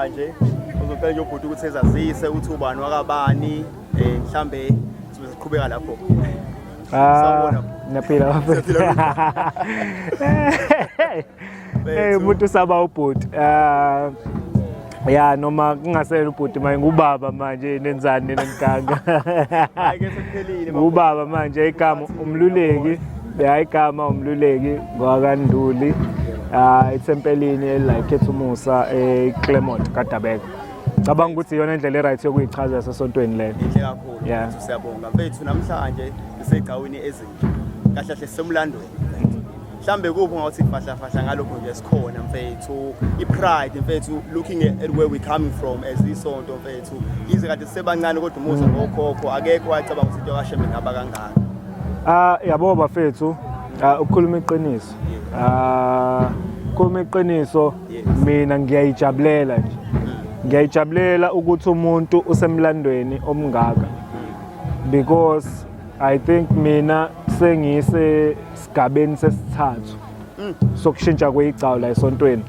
namhlanje uzocela nje ubhuti ukuthi ezazise ukuthi ubani wakabani mhlambe siqhubeka lapho. Naphila bafethu. Umuntu saba ubhuti. Ya noma kungasela ubhuti manje ngubaba manje nenzani nenganga. Ake sekuphelile. Ubaba manje igama umluleki. Igama umluleki ngwaKaNduli. Itsempelini like ethumusa eClermont kaDabeka. Cabanga ukuthi iyona indlela eright yokuyichaza esontweni leyo. Inhle kakhulu. Siyabonga mfethu namhlanje sisegcawini ezinhle. Kahle kahle semlandweni. Mhlambe kuphi ngathi fahla ngalokho nje sikhona mfethu ipride mfethu looking at where we coming from as isonto mfethu ize kade sebancane kodwa umusa ngokhokho akekho wacabanga ukuthi into kaShembe ngaba kangaka. Yabo bafethu ukukhuluma iqiniso. Ukukhuluma iqiniso mina ngiyayijabulela nje. Ngiyayijabulela ukuthi umuntu usemlandweni omngaka because I think mina sengise sigabeni sesithathu sokushintsha kweyigcawu la esontweni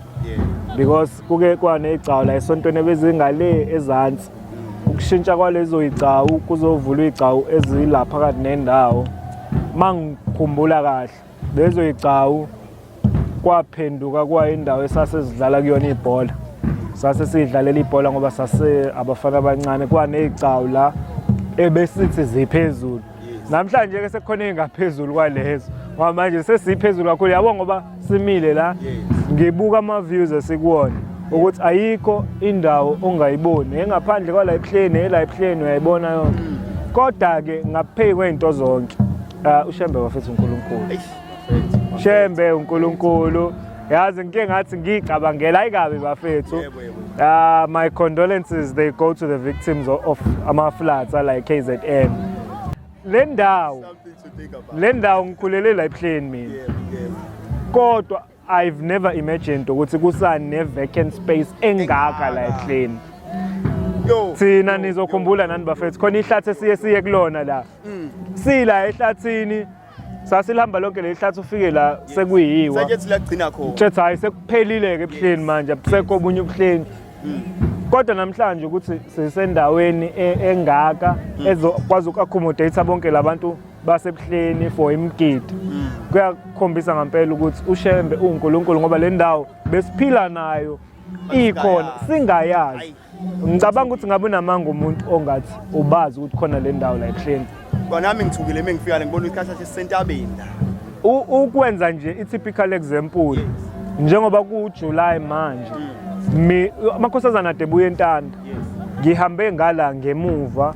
because kuke kwaneyigcawu la esontweni ebezingale ezantsi ukushintsha kwalezo igcawu kuzovula igcawu ezilapha phakathi nendawo mangikhumbula kahle lezo igcawu kwaphenduka kwayindawo esasezidlala kuyona ibhola sase sidlalela ibhola ngoba sase abafana abancane kwaneyigcawu la ebesithi ziphezulu namhlanje ke sekukhona engaphezulu kwalezo ngoba manje sesiphezulu kakhulu yabo ngoba simile la ngibuka ama views esikuwona ukuthi ayikho indawo ongayiboni engaphandle kwala ePheni uyayibona yonke kodwa ke ngapheki kwezinto zonke uShembe wafethu uNkulunkulu Shembe uNkulunkulu yazi ngike ngathi ngicabangela ayikabi bafethu my condolences they go to the victims of ama floods like KZN le ndawo ngikhulele la ePheni mina kodwa I've never imagined ukuthi kusani ne vacant space engaka la ePheni thina nizokhumbula nani bafethu khona ihlathi siye kulona la sila ehlathini sasilihamba lonke lehlathi ufike la sekuyiwa Sathi lagcina khona Thethe hayi sekuphelile ke ePheni manje akusekho obunye ubuhleni kodwa namhlanje ukuthi sisendaweni engaka ezokwazi uku-accommodate bonke labantu basePheni for imgidi kuyakhombisa ngempela ukuthi uShembe uNkulunkulu ngoba le ndawo besiphila nayo ikhona singayazi ngicabanga ukuthi ngabe namanga umuntu ongathi ubazi ukuthi khona le ndawo la ePheni kwanami ngithukile mengifika la ngibona isikhathi sasesentabeni ukwenza nje i-typical example njengoba kuJuly manje amakhosazana adebuye entanda ngihambe ngala ngemuva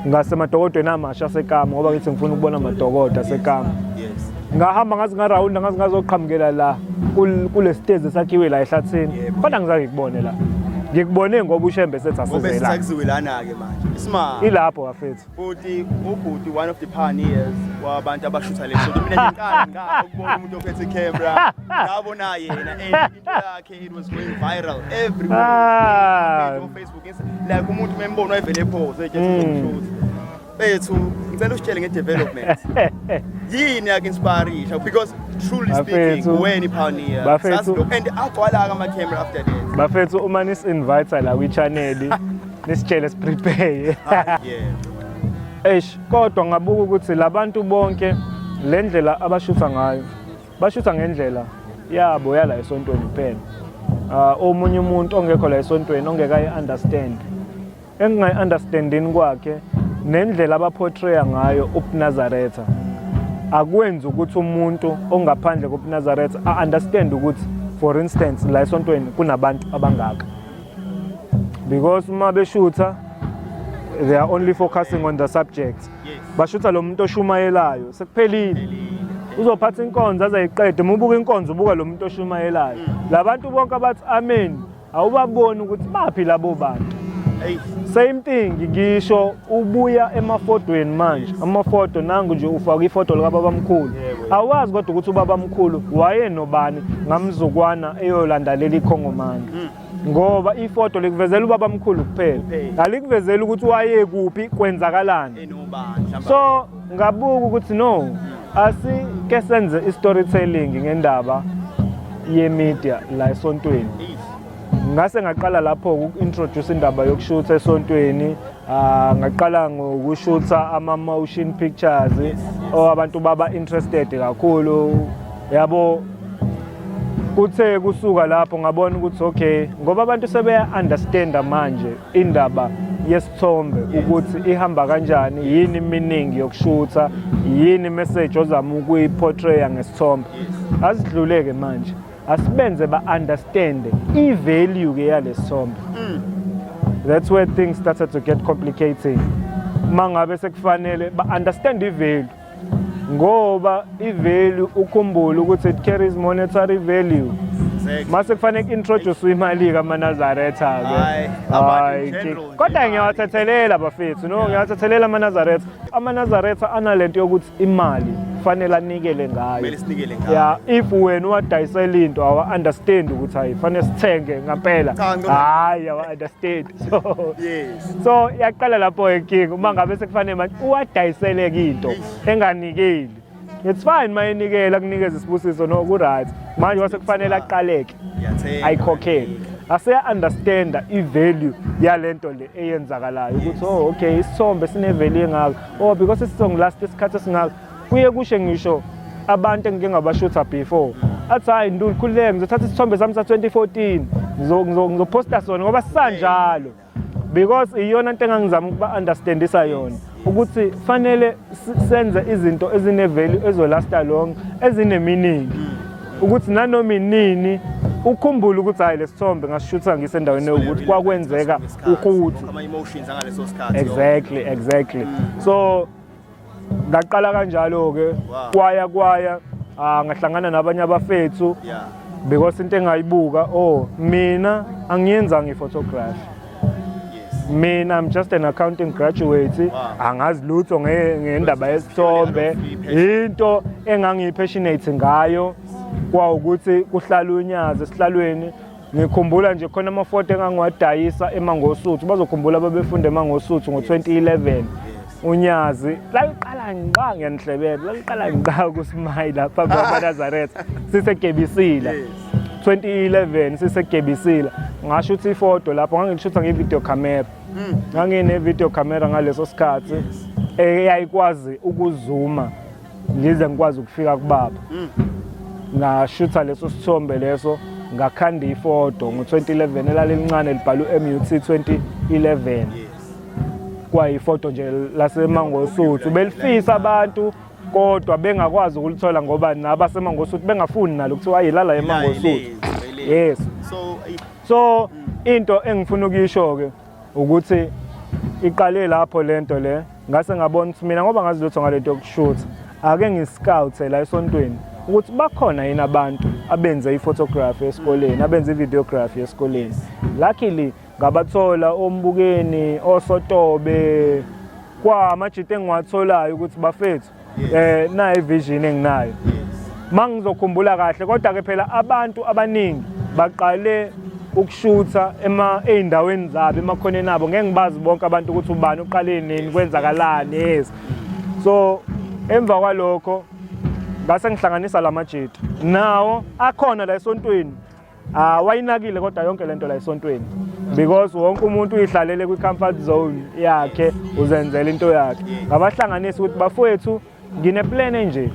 ngasemadokotweni amasha asekama ngoba ngithi ngifuna ukubona amadokotela asekama ngahamba ngazi ngarawunda ngazi ngazoqhamukela la kule stage esakhiwe la ehlathini kodwa ngizake ngikubone la ngikubone ngoba uShembe sethi asezela ngoba sisakhiwe lana ke manje isima ilapho bafethu futhi ubhuti one of the pioneers wabantu abashutha le so mina ngiqala ukubona umuntu ophethe camera ngabona yena and into yakhe it was going viral everywhere on Facebook like umuntu membono evele photo ejethi bethu ngicela usitshele ngedevelopment yini yake inspiration because truly speaking when pioneer and agwala ama camera after that bafethu uma nis-invite la kwi-channel nisitshele siprepare kodwa ngabuka ukuthi labantu bonke le ndlela abashutha ngayo bashutha ngendlela yabo yala esontweni kuphela omunye umuntu ongekho la esontweni ongekayi-understand engingayi-understandini kwakhe nendlela abaportraya ngayo ubuNazaretha akwenzi ukuthi umuntu ongaphandle kobuNazaretha a-understand ukuthi for instance la esontweni kunabantu abangaka because uma beshutha they are only focusing on the subject bashutha lo muntu oshumayelayo sekuphelile uzophatha inkonzo azayiqede ubuka inkonzo ubuka lo muntu oshumayelayo labantu bonke abathi amen awubaboni ukuthi baphi labo bantu same thing ngisho ubuya emafotweni manje amafoto nangu nje ufaka ifoto likababamkhulu awazi kodwa ukuthi ubabamkhulu wayenobani ngamzukwana eyolandalela ikhongomani ngoba ifoto likuvezela ubabamkhulu kuphela alikuvezela ukuthi waye kuphi kwenzakalani so ngabuka ukuthi no asike senze storytelling ngendaba ye media la esontweni ngase ngaqala lapho uku-introduce indaba yokushutha esontweni. Ngaqala ngokushutha ama-motion pictures abantu baba interested kakhulu yabo. Kuthe kusuka lapho ngabona ukuthi okay, ngoba abantu sebeya-understanda manje indaba yesithombe ukuthi ihamba kanjani, yini meaning yokushutha, yini message ozama ukuyi-portray ngesithombe. Asidluleke manje, asibenze ba-understand i-value ke yalesithombe. That's where things started to get complicated. Mangabe sekufanele ba-understand i-value, ngoba i-value ukhumbule ukuthi it carries monetary value. Mase kufanele introduce imali kaManazaretha ke. Hayi, kodwa ngiyawathethelela bafethu, no, ngiyawathethelela aManazaretha. aManazaretha analento yokuthi imali kufanele anikele ngayo. Kumele sinikele ngayo. Yeah, if wena uwadayisela into awa-understand ukuthi hayi fanele sithenge ngempela. Hayi, awa-understand. So yaqala lapho inkinga uma ngabe sekufanele manje uwadayisele into enganikeli. It's fine mayenikela kunikeza isibusiso no ku-right. Manje wasekufanele aqaleke ayikhokhele. Ase-understanda i-value yalento le eyenzakalayo ukuthi okay, isithombe sine-value engaka. Because isithombe last isikhathi esingaka kuye kushe ngisho abantu engike ngabashutha before athi hayi Nduli khululeke ngizothatha isithombe sami sa-2014 ngizophosta sona ngoba sisanjalo. Because iyona into engangizama ukuba-understandisa yona ukuthi fanele senze izinto ezine-value ezolasta long, ezine-meaning, ukuthi nanoma inini ukhumbule ukuthi hayi lesithombe ngasishutha ngisendaweni yokuthi kwakwenzeka ukuthi ama-emotions angaleso sikhathi. Exactly. So ngaqala kanjalo ke kwaya ngahlangana nabanye abafethu because into engayibuka mina angiyenzanga i-photography. Mina I'm just an accounting graduate. Angazi lutho ngendaba yesithombe. Into engangipassionate ngayo kwawukuthi kuhlala unyazi esihlalweni. Ngikhumbula nje khona ama-photo engangiwadayisa eMangosuthu. Bazokhumbula babefunda eMangosuthu ngo-2011. Unyazi laqala ngqa ngiyanhlebela, laqala ngqa kuSmile lapha kwaManazaretha sisegebisila. 2011 sisegebisila. Ngashutha ifoto lapho ngangishutha nge-video camera. Ngangine-video camera ngaleso sikhathi eyayikwazi ukuzuma ngize ngikwazi ukufika kubaba. Ngashutha leso sithombe leso ngakhanda ifoto ngo-2011 elalincane libhalwe MUT 2011. Kwayifoto nje laseMangosuthu belifisa abantu kodwa bengakwazi ukulithola ngoba nabaseMangosuthu bengafuni nalo kuthiwa ayilala eMangosuthu. Yes. So into engifuna ukuyisho ke ukuthi iqale lapho lento le ngase ngabona ukuthi mina ngoba ngazi lutho ngalento yokushutha ake ngiscout la esontweni ukuthi bakhona yini abantu abenze iphotography esikoleni, abenze ivideography esikoleni. Luckily ngabathola oMbukeni, osotobe, kwa amajite engiwatholayo ukuthi bafethu na ivision enginayo. Mangizokhumbula kahle kodwa ke phela abantu abaningi baqale ukushutha eindaweni zabo emakhoneni abo. Ngeke ngibazi bonke abantu ukuthi ubani uqale nini kwenzakalani. Yes. So emva kwalokho ngase ngihlanganisa lamajita nawo akhona la esontweni. Wayinakile kodwa yonke lento la esontweni because wonke umuntu uyihlalele kwi-comfort zone yakhe uzenzela into yakhe. Ngabahlanganisa ukuthi bafowethu ngine plan nje.